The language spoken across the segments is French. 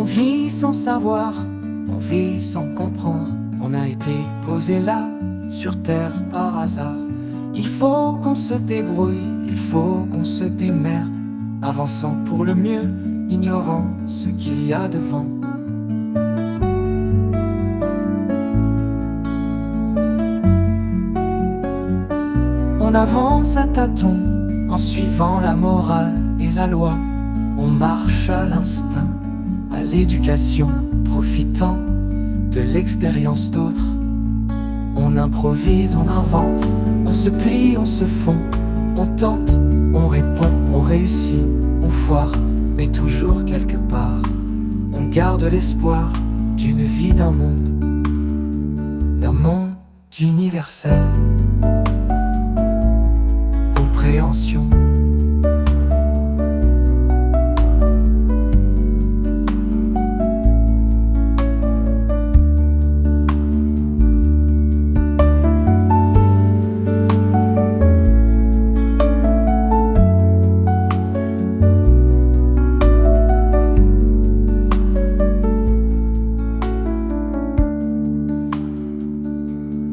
On vit sans savoir, on vit sans comprendre. On a été posé là, sur terre par hasard. Il faut qu'on se débrouille, il faut qu'on se démerde, avançant pour le mieux, ignorant ce qu'il y a devant. On avance à tâtons, en suivant la morale et la loi. On marche à l'instinct, à l'éducation, profitant de l'expérience d'autres. On improvise, on invente, on se plie, on se fond, on tente, on répond, on réussit, on foire, mais toujours quelque part. On garde l'espoir d'une vie, d'un monde universel. Compréhension.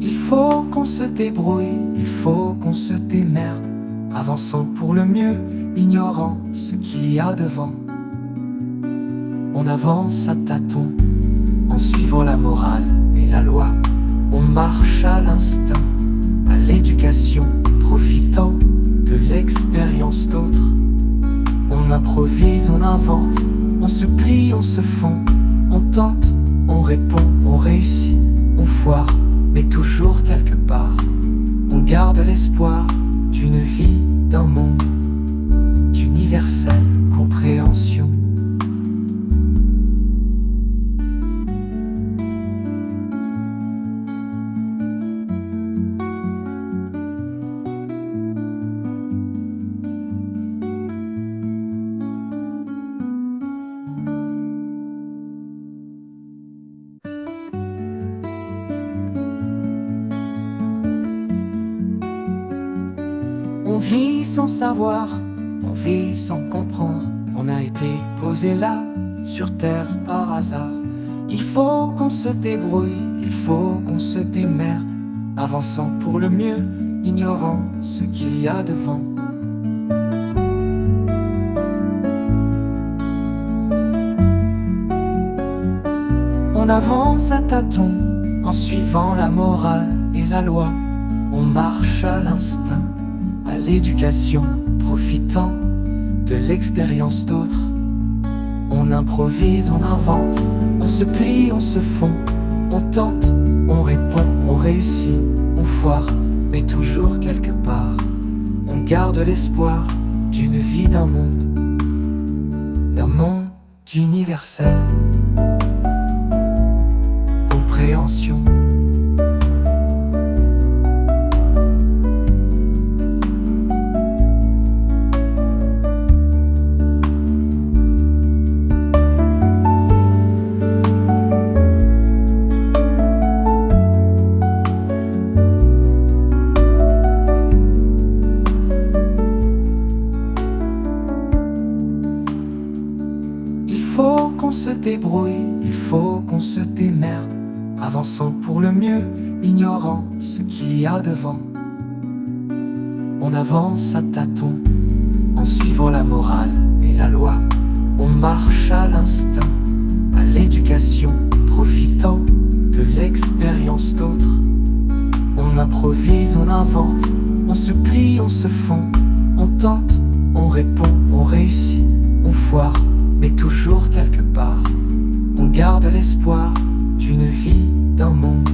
Il faut qu'on se débrouille, il faut qu'on se démerde, avançant pour le mieux, ignorant ce qu'il y a devant. On avance à tâtons, en suivant la morale et la loi. On marche à l'instinct, à l'éducation, profitant de l'expérience d'autres. On improvise, on invente, on se plie, on se fond, on tente, on répond, on réussit, on foire, mais toujours quelque part. On garde l'espoir d'une vie, d'un monde d'universelle compréhension. On vit sans savoir, on vit sans comprendre. On a été posé là, sur terre par hasard. Il faut qu'on se débrouille, il faut qu'on se démerde, avançant pour le mieux, ignorant ce qu'il y a devant. On avance à tâtons, en suivant la morale et la loi. On marche à l'instinct, à l'éducation, profitant de l'expérience d'autres. On improvise, on invente, on se plie, on se fond, on tente, on répond, on réussit, on foire, mais toujours quelque part. On garde l'espoir d'une vie, d'un monde universel. Compréhension. Il faut qu'on se débrouille, il faut qu'on se démerde, avançant pour le mieux, ignorant ce qu'il y a devant. On avance à tâtons, en suivant la morale et la loi. On marche à l'instinct, à l'éducation, profitant de l'expérience d'autres. On improvise, on invente, on se plie, on se fond, on tente, on répond, on réussit, on foire, mais toujours quelque part. On garde l'espoir d'une vie, d'un monde